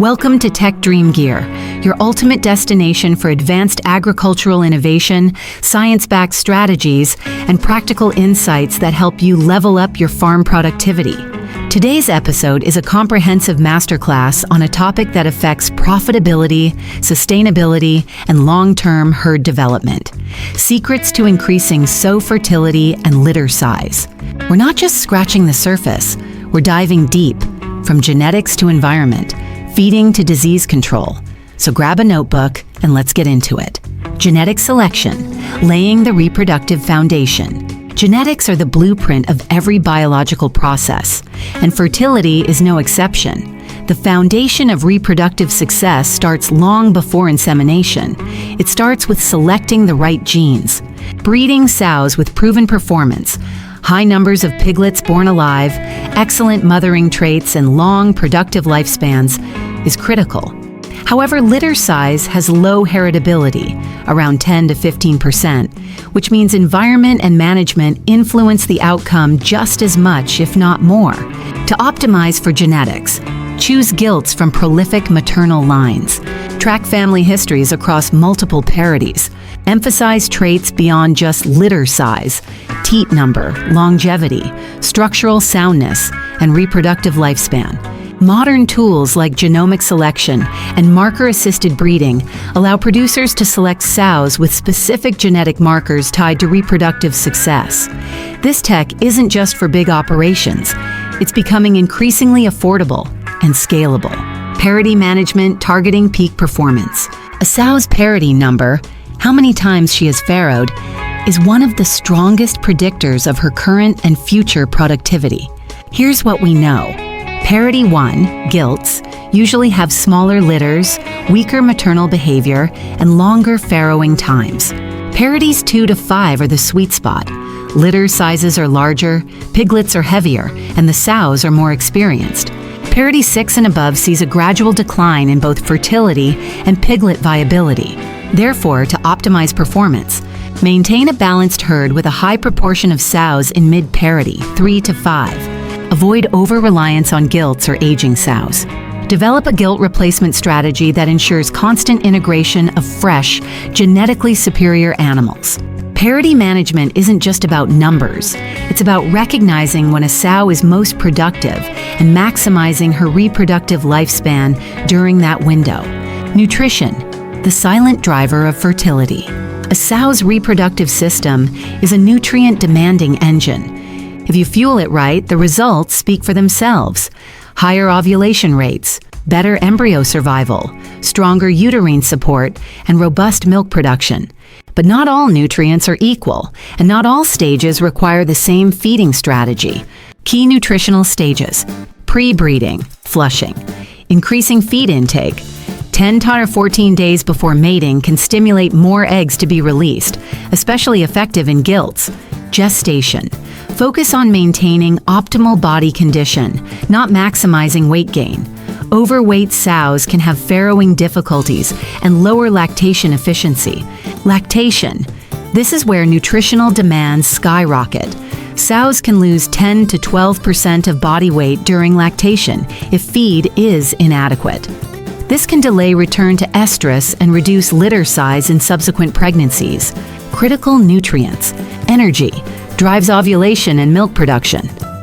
Welcome to Tech Dream Gear, your ultimate destination for advanced agricultural innovation, science-backed strategies, and practical insights that help you level up your farm productivity. Today's episode is a comprehensive masterclass on a topic that affects profitability, sustainability, and long-term herd development. Secrets to increasing sow fertility and litter size. We're not just scratching the surface, we're diving deep, from genetics to environment, feeding to disease control. So grab a notebook and let's get into it. Genetic selection, laying the reproductive foundation. Genetics are the blueprint of every biological process, and fertility is no exception. The foundation of reproductive success starts long before insemination. It starts with selecting the right genes. Breeding sows with proven performance, high numbers of piglets born alive, excellent mothering traits, and long, productive lifespans is critical. However, litter size has low heritability, around 10 to 15%, which means environment and management influence the outcome just as much, if not more. To optimize for genetics, choose gilts from prolific maternal lines. Track family histories across multiple parities. Emphasize traits beyond just litter size, teat number, longevity, structural soundness, and reproductive lifespan. Modern tools like genomic selection and marker-assisted breeding allow producers to select sows with specific genetic markers tied to reproductive success. This tech isn't just for big operations. It's becoming increasingly affordable and scalable. Parity management targeting peak performance. A sow's parity number, how many times she has farrowed, is one of the strongest predictors of her current and future productivity. Here's what we know. Parity 1, gilts, usually have smaller litters, weaker maternal behavior, and longer farrowing times. Parities 2 to 5 are the sweet spot. Litter sizes are larger, piglets are heavier, and the sows are more experienced. Parity 6 and above sees a gradual decline in both fertility and piglet viability. Therefore, to optimize performance, maintain a balanced herd with a high proportion of sows in mid-parity, 3 to 5. Avoid over-reliance on gilts or aging sows. Develop a gilt replacement strategy that ensures constant integration of fresh, genetically superior animals. Parity management isn't just about numbers. It's about recognizing when a sow is most productive and maximizing her reproductive lifespan during that window. Nutrition, the silent driver of fertility. A sow's reproductive system is a nutrient-demanding engine. If you fuel it right, the results speak for themselves. Higher ovulation rates, better embryo survival, stronger uterine support, and robust milk production. But not all nutrients are equal, and not all stages require the same feeding strategy. Key nutritional stages: pre-breeding, flushing, increasing feed intake. 10 to 14 days before mating can stimulate more eggs to be released, especially effective in gilts. Gestation. Focus on maintaining optimal body condition, not maximizing weight gain. Overweight sows can have farrowing difficulties and lower lactation efficiency. Lactation. This is where nutritional demands skyrocket. Sows can lose 10 to 12% of body weight during lactation if feed is inadequate. This can delay return to estrus and reduce litter size in subsequent pregnancies. Critical nutrients. Energy. Drives ovulation and milk production.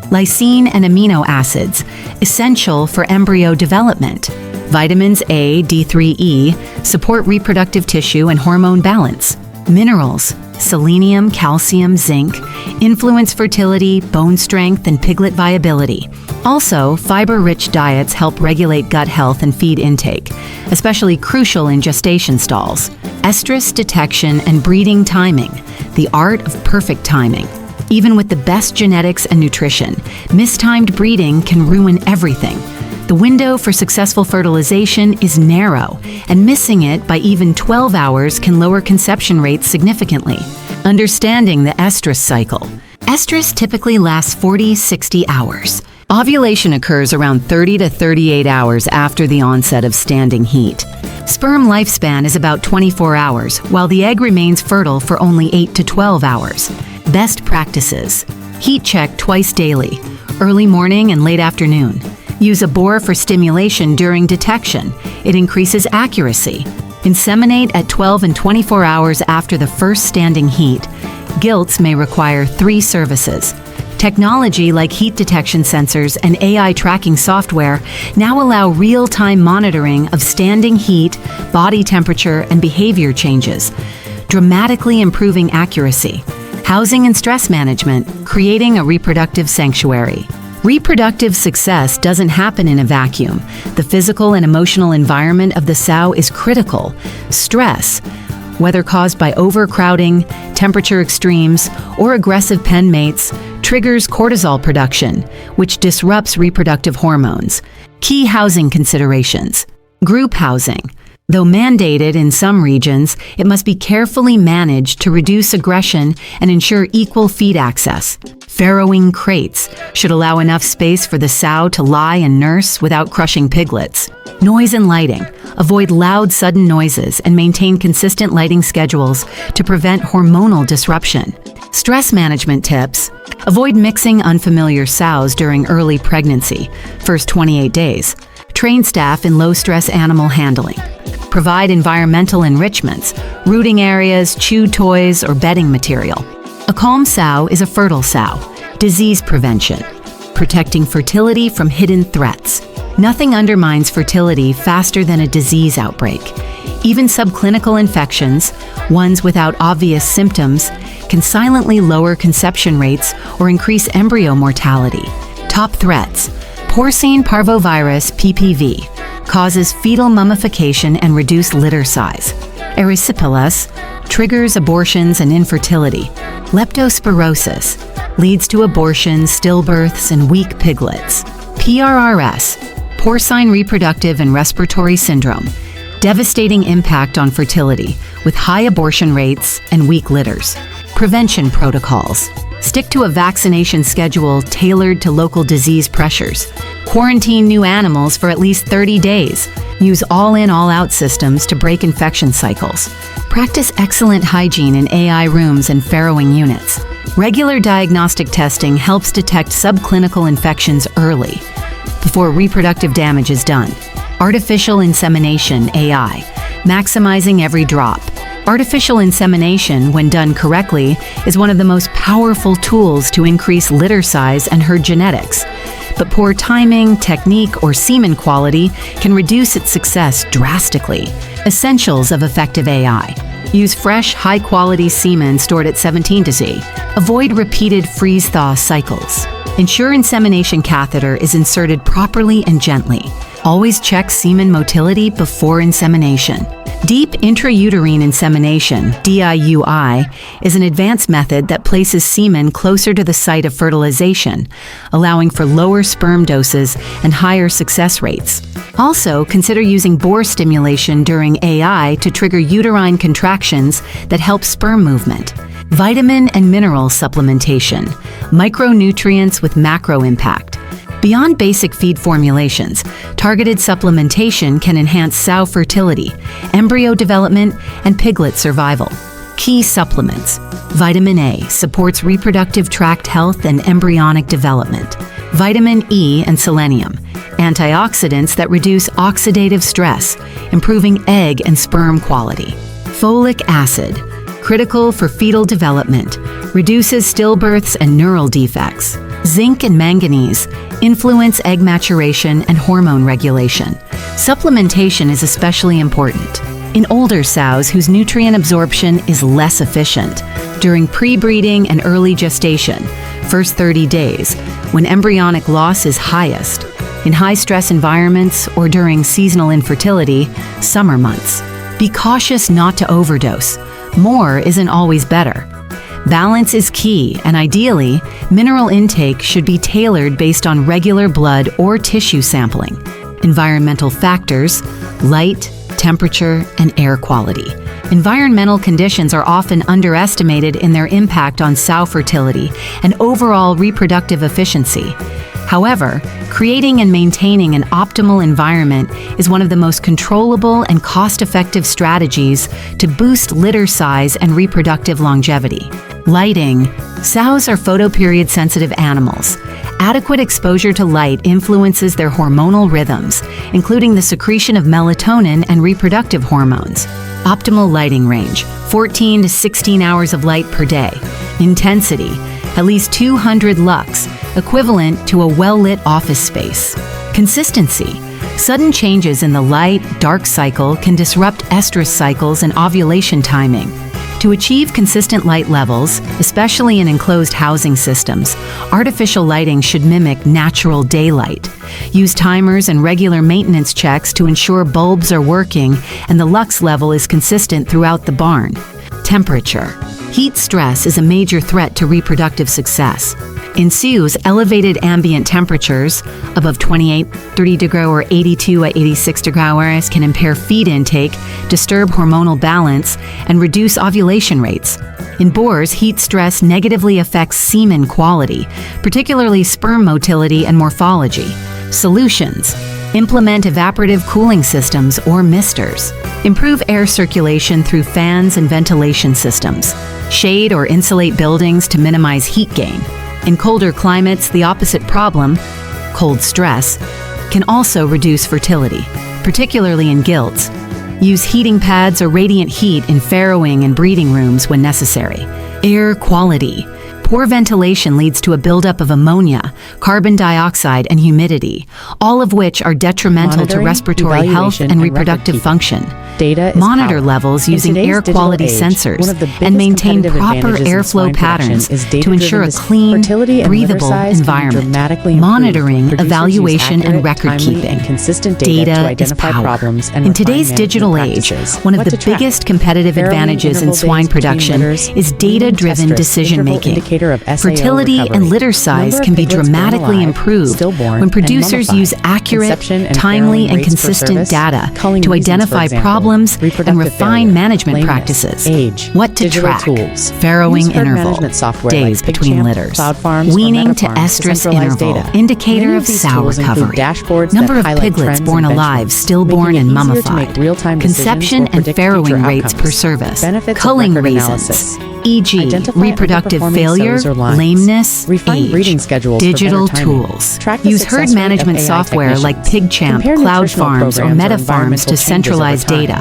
Lysine and amino acids, essential for embryo development. Vitamins A, D3E, support reproductive tissue and hormone balance. Minerals, selenium, calcium, zinc, influence fertility, bone strength, and piglet viability. Also, fiber-rich diets help regulate gut health and feed intake, especially crucial in gestation stalls. Estrus detection and breeding timing, the art of perfect timing. Even with the best genetics and nutrition, mistimed breeding can ruin everything. The window for successful fertilization is narrow, and missing it by even 12 hours can lower conception rates significantly. Understanding the estrus cycle. Estrus typically lasts 40-60 hours. Ovulation occurs around 30 to 38 hours after the onset of standing heat. Sperm lifespan is about 24 hours, while the egg remains fertile for only 8 to 12 hours. Best practices. Heat check twice daily, early morning and late afternoon. Use a bore for stimulation during detection. It increases accuracy. Inseminate at 12 and 24 hours after the first standing heat. Gilts may require 3 services. Technology like heat detection sensors and AI tracking software now allow real-time monitoring of standing heat, body temperature, and behavior changes, dramatically improving accuracy. Housing and stress management, creating a reproductive sanctuary. Reproductive success doesn't happen in a vacuum. The physical and emotional environment of the sow is critical. Stress, whether caused by overcrowding, temperature extremes, or aggressive pen mates, triggers cortisol production, which disrupts reproductive hormones. Key housing considerations. Group housing. Though mandated in some regions, it must be carefully managed to reduce aggression and ensure equal feed access. Farrowing crates should allow enough space for the sow to lie and nurse without crushing piglets. Noise and lighting. Avoid loud, sudden noises and maintain consistent lighting schedules to prevent hormonal disruption. Stress management tips. Avoid mixing unfamiliar sows during early pregnancy, first 28 days. Train staff in low-stress animal handling. Provide environmental enrichments, rooting areas, chew toys, or bedding material. A calm sow is a fertile sow. Disease prevention. Protecting fertility from hidden threats. Nothing undermines fertility faster than a disease outbreak. Even subclinical infections, ones without obvious symptoms, can silently lower conception rates or increase embryo mortality. Top threats. Porcine parvovirus (PPV) causes fetal mummification and reduced litter size. Erysipelas triggers abortions and infertility. Leptospirosis leads to abortions, stillbirths, and weak piglets. PRRS, porcine reproductive and respiratory syndrome, devastating impact on fertility with high abortion rates and weak litters. Prevention protocols. Stick to a vaccination schedule tailored to local disease pressures. Quarantine new animals for at least 30 days. Use all-in, all-out systems to break infection cycles. Practice excellent hygiene in AI rooms and farrowing units. Regular diagnostic testing helps detect subclinical infections early, before reproductive damage is done. Artificial insemination (AI), maximizing every drop. Artificial insemination, when done correctly, is one of the most powerful tools to increase litter size and herd genetics. But poor timing, technique, or semen quality can reduce its success drastically. Essentials of effective AI. Use fresh, high-quality semen stored at 17°C. Avoid repeated freeze-thaw cycles. Ensure insemination catheter is inserted properly and gently. Always check semen motility before insemination. Deep intrauterine insemination, DIUI, is an advanced method that places semen closer to the site of fertilization, allowing for lower sperm doses and higher success rates. Also, consider using bore stimulation during AI to trigger uterine contractions that help sperm movement. Vitamin and mineral supplementation, micronutrients with macro impact. Beyond basic feed formulations, targeted supplementation can enhance sow fertility, embryo development, and piglet survival. Key supplements. Vitamin A supports reproductive tract health and embryonic development. Vitamin E and selenium, antioxidants that reduce oxidative stress, improving egg and sperm quality. Folic acid, critical for fetal development, reduces stillbirths and neural defects. Zinc and manganese influence egg maturation and hormone regulation. Supplementation is especially important in older sows whose nutrient absorption is less efficient. During pre-breeding and early gestation, first 30 days, when embryonic loss is highest. In high-stress environments or during seasonal infertility, summer months. Be cautious not to overdose. More isn't always better. Balance is key, and ideally, mineral intake should be tailored based on regular blood or tissue sampling. Environmental factors, light, temperature, and air quality. Environmental conditions are often underestimated in their impact on sow fertility and overall reproductive efficiency. However, creating and maintaining an optimal environment is one of the most controllable and cost-effective strategies to boost litter size and reproductive longevity. Lighting. Sows are photoperiod sensitive animals. Adequate exposure to light influences their hormonal rhythms, including the secretion of melatonin and reproductive hormones. Optimal lighting range, 14 to 16 hours of light per day. Intensity, at least 200 lux, equivalent to a well-lit office space. Consistency. Sudden changes in the light-dark cycle can disrupt estrus cycles and ovulation timing. To achieve consistent light levels, especially in enclosed housing systems, artificial lighting should mimic natural daylight. Use timers and regular maintenance checks to ensure bulbs are working and the lux level is consistent throughout the barn. Temperature. Heat stress is a major threat to reproductive success. In sows, elevated ambient temperatures above 30 degrees or 82 at 86 degrees can impair feed intake, disturb hormonal balance, and reduce ovulation rates. In boars, heat stress negatively affects semen quality, particularly sperm motility and morphology. Solutions. Implement evaporative cooling systems or misters. Improve air circulation through fans and ventilation systems. Shade or insulate buildings to minimize heat gain. In colder climates, the opposite problem, cold stress, can also reduce fertility, particularly in gilts. Use heating pads or radiant heat in farrowing and breeding rooms when necessary. Air quality. Poor ventilation leads to a buildup of ammonia, carbon dioxide, and humidity, all of which are detrimental to respiratory health and reproductive function. Monitor levels using air quality sensors and maintain proper airflow patterns to ensure a clean, breathable environment. Monitoring, evaluation, and record keeping. Data is power. In today's digital age, one of the biggest competitive advantages in swine production is data-driven decision-making. Fertility and litter size can be dramatically improved when producers use accurate, timely, and consistent data to identify problems and refine management practices. What to track: farrowing interval, days between litters, weaning to estrus interval, indicator of sow recovery, number of piglets born alive, stillborn, and mummified, conception and farrowing rates per service, culling reasons, e.g. reproductive failure, lameness, age, digital tools. Use herd management software like PigChamp, Cloud Farms, or MetaFarms to centralize data.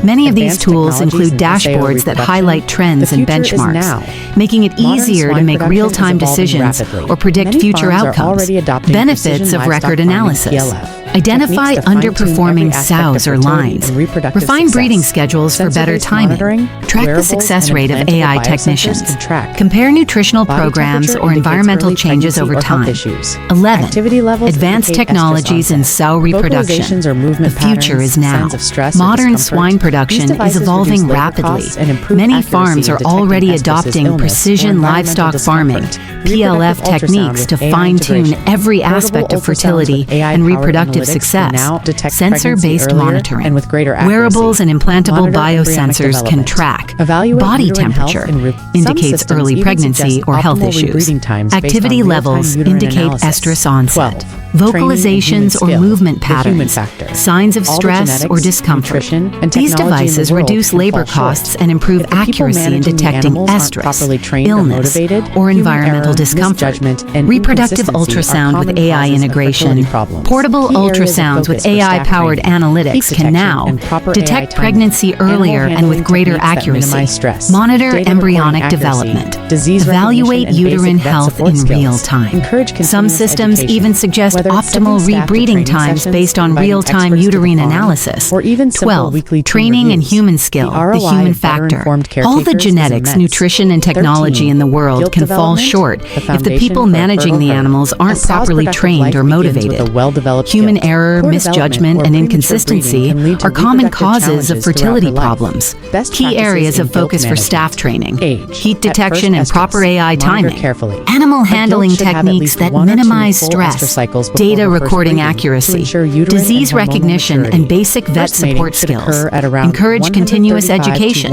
Many of these tools include dashboards that highlight trends and benchmarks, making it easier to make real-time decisions or predict future outcomes. Benefits of record analysis. Identify underperforming sows or lines. Refine breeding schedules for better timing. Track the success rate of AI technicians. Compare nutritional programs or environmental changes over time. 11. Advanced technologies in sow reproduction. The future is now. Modern swine production is evolving rapidly. Many farms are already adopting precision livestock farming, PLF techniques to fine-tune every aspect of fertility and reproductive success. Sensor-based monitoring. Wearables and implantable biosensors can track body temperature, indicates early pregnancy or health issues. Activity levels indicate estrus onset. Vocalizations or movement patterns, signs of stress or discomfort. These devices reduce labor costs and improve accuracy in detecting estrus, illness, or environmental discomfort. Reproductive ultrasound with AI integration. Portable ultrasounds with AI-powered analytics can now detect pregnancy earlier and with greater accuracy. Monitor embryonic development. Evaluate uterine health in real time. Some systems even suggest optimal rebreeding times based on real-time uterine analysis. 12. Training and human skill, the human factor. All the genetics, nutrition, and technology in the world can fall short if the people managing the animals aren't properly trained or motivated. Human error, misjudgment, and inconsistency are common causes of fertility problems. Key areas of focus for staff training: heat detection and proper AI timing, animal handling techniques that minimize stress, data recording accuracy, disease recognition, and basic vet support skills. Encourage continuous education,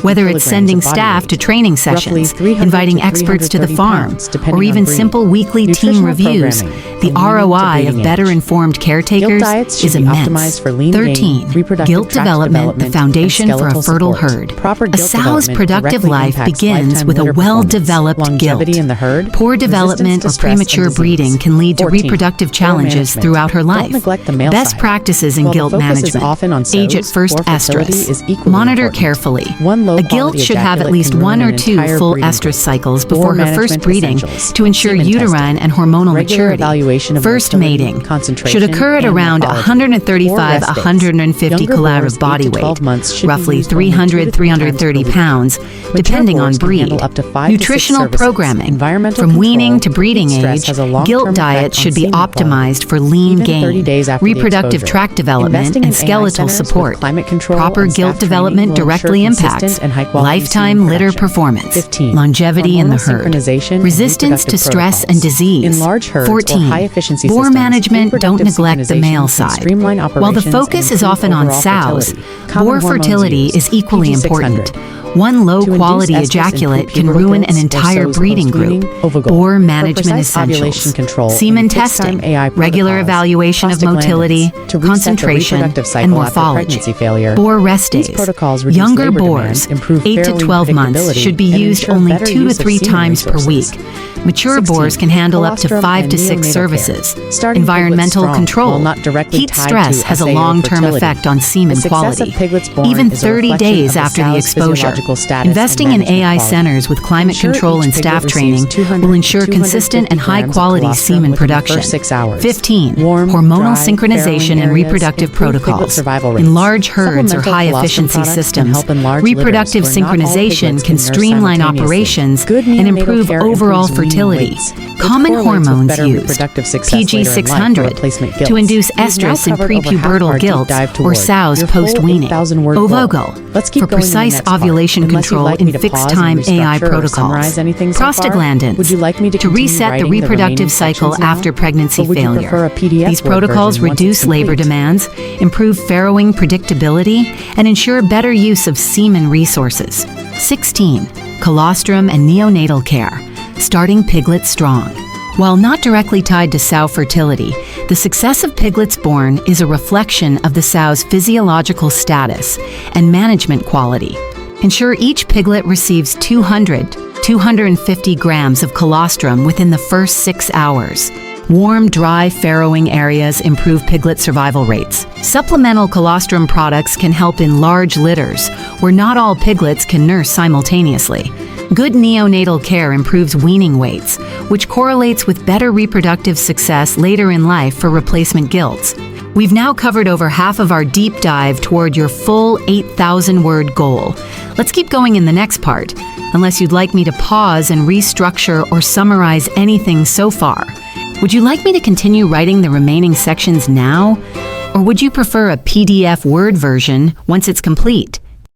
whether it's sending staff to training sessions, inviting experts to the farm, or even simple weekly team reviews. The ROI of better informed caretakers diets should is be immense. optimized for lean 13. gain, reproductive Gilt tract development, the development, foundation and for a skeletal fertile support. herd. Proper A gilt sow's development productive directly life impacts begins lifetime with a litter well-developed performance, gilt. longevity in the herd, Poor development or resistance to stress and premature disease. breeding can lead to 14. reproductive Poor challenges management. throughout her life. Don't neglect the male Best side. practices in While the gilt focus is management. often on Age at sows, first for fertility estrus. is equally Monitor important. carefully. One A gilt low-quality should have at ejaculate least can ruin 1 or an 2 entire full breeding estrus group. cycles Poor before her management first breeding essentials. to ensure Semen uterine testing. and hormonal Regular maturity. evaluation of First motility, mating concentration, should occur at and around morphology. 135 Poor rest days. 150 Younger kg boars of body 8 to 12 weight, months should be roughly used only 2 to 300 3 times 330 per week. pounds, Mature depending on boars can breed. handle up to 5 to 6 Nutritional services. programming. Environmental From weaning control, to breeding heat stress age, has a long-term gilt effect diets on should be semen quality. optimized for lean Even 30 gain, days after the reproductive exposure. tract development, Investing in and AI skeletal centers with support. climate control Proper and gilt staff development training will directly ensure impacts consistent and high-quality lifetime semen litter production. performance, 15. longevity in the Hormonal herd, synchronization and resistance to reproductive stress and protocols. disease. In large herds 14. or high-efficiency Boar systems, management, don't reproductive neglect the male synchronization can side. streamline While the operations focus and is often on improve sows, overall fertility. Common boar hormones fertility used. is equally important. One low-quality induce estrus in ejaculate can pubertal ruin an gilts or entire sows breeding group. post-weaning, ovigoal. Boar For management precise ovulation essentials. control Semen and fixed-time testing, AI regular protocols, evaluation of motility, prostaglandins to reset the concentration, reproductive cycle and after morphology. pregnancy failure. Boar rest These days. protocols reduce Younger labor boars, demand, improve 8 to farrowing 12 months, predictability, should be and used ensure only better 2 to use of 3 semen times per week. resources. Mature 16. boars can handle up to Colostrum 5 and to 6 neonatal services. care. Starting Environmental piglets strong, control. while not directly Heat tied stress to has a SA or long-term fertility. effect on semen The success quality. of piglets born Even is a 30 reflection days of the after the sow's exposure. physiological status Investing and in AI management quality. centers with climate Ensure control each and piglet staff receives training 200 will ensure to consistent 250 and grams of high-quality colostrum semen within the production. first 6 hours. 15. Warm, Hormonal dry, synchronization farrowing and areas reproductive improve piglet protocols. survival rates. In large herds or Supplemental high-efficiency colostrum products can systems, help in large reproductive litters where not all synchronization piglets can nurse streamline simultaneously. operations Good and neonatal improve care overall improves weaning fertility. weights, which Common correlates with hormones better used: reproductive success PG later in life for 600 replacement to gilts. induce We've now estrus in covered over half prepubertal our deep gilts dive or toward sows your full post-weaning. 8,000-word goal. Ovigoal Let's keep for going in the precise next part. ovulation Unless you'd control like in me to pause fixed-time and AI restructure or protocols. summarize anything so far? Prostaglandins Would you like me to to continue reset the writing reproductive remaining cycle sections now? after pregnancy Or would you failure. prefer a PDF These Word protocols version once reduce it's labor complete? demands, improve farrowing predictability, and ensure better use of semen resources. 16. Colostrum and neonatal care, starting piglets strong. While not directly tied to sow fertility, the success of piglets born is a reflection of the sow's physiological status and management quality. Ensure each piglet receives 250 grams of colostrum within the first 6 hours. Warm, dry, farrowing areas improve piglet survival rates. Supplemental colostrum products can help in large litters, where not all piglets can nurse simultaneously. Good neonatal care improves weaning weights, which correlates with better reproductive success later in life for replacement gilts. We've now covered over half of our deep dive toward your full 8,000-word goal. Let's keep going in the next part, unless you'd like me to pause and restructure or summarize anything so far. Would you like me to continue writing the remaining sections now? Or would you prefer a PDF Word version once it's complete?